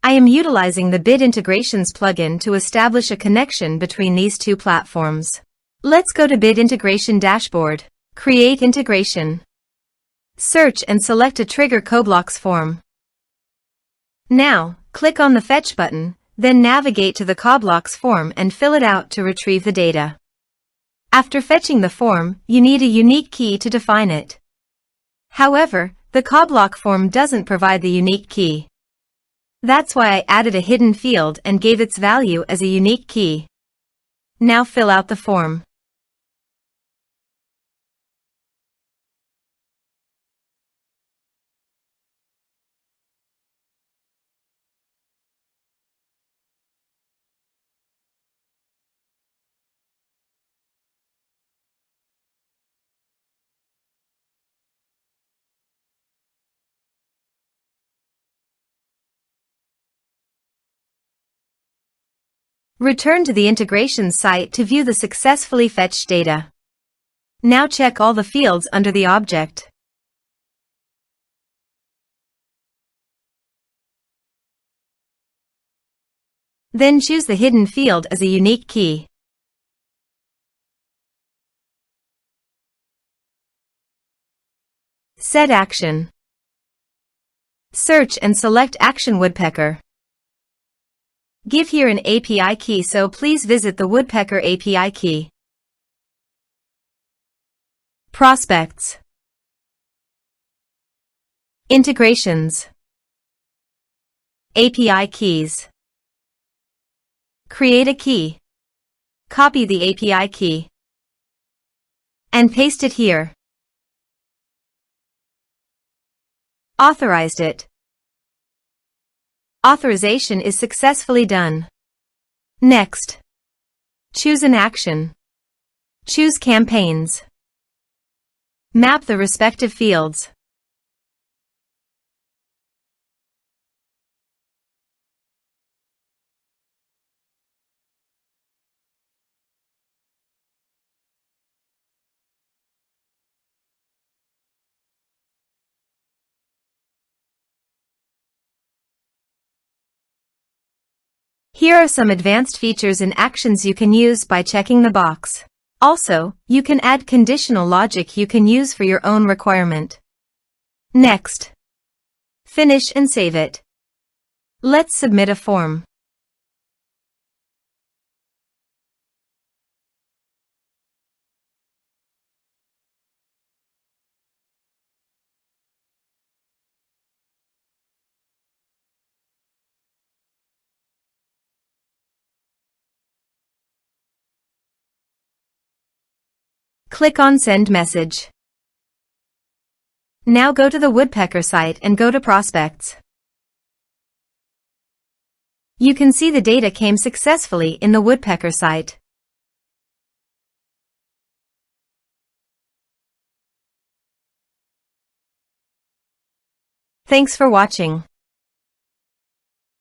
I am utilizing the Bid Integrations plugin to establish a connection between these two platforms. Let's go to Bid Integration Dashboard. Create Integration. Search and select a Trigger CoBlocks form. Now, click on the Fetch button, then navigate to the CoBlocks form and fill it out to retrieve the data. After fetching the form, you need a unique key to define it. However, the CoBlock form doesn't provide the unique key. That's why I added a hidden field and gave its value as a unique key. Now fill out the form. Return to the integration site to view the successfully fetched data. Now check all the fields under the object. Then choose the hidden field as a unique key. Set action. Search and select Action Woodpecker. Give here an API key, so please visit the Woodpecker API key. Prospects. Integrations. API keys. Create a key. Copy the API key and paste it here. Authorized it. Authorization is successfully done. Next, choose an action. Choose campaigns. Map the respective fields. Here are some advanced features and actions you can use by checking the box. Also, you can add conditional logic you can use for your own requirement. Next, finish and save it. Let's submit a form. Click on Send Message. Now go to the Woodpecker site and go to Prospects. You can see the data came successfully in the Woodpecker site. Thanks for watching.